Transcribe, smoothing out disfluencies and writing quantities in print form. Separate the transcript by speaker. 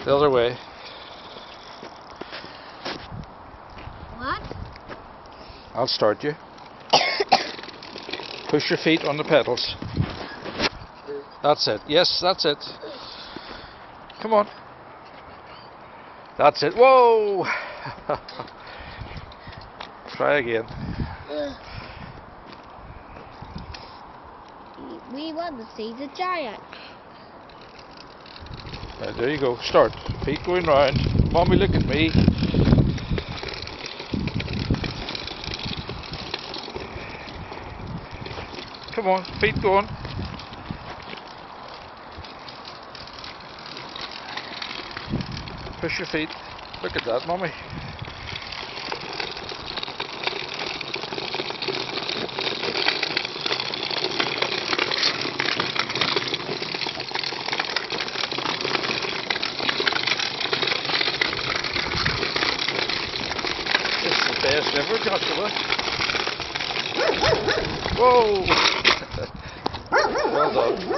Speaker 1: The other way.
Speaker 2: What?
Speaker 1: I'll start you. Push your feet on the pedals. That's it. Yes, that's it. Come on. That's it. Whoa! Try again.
Speaker 2: We want to see the giant.
Speaker 1: There you go. Start. Feet going round. Mommy, look at me. Come on, feet going. Push your feet. Look at that, Mommy. This is the best ever, Joshua. Whoa! Well done.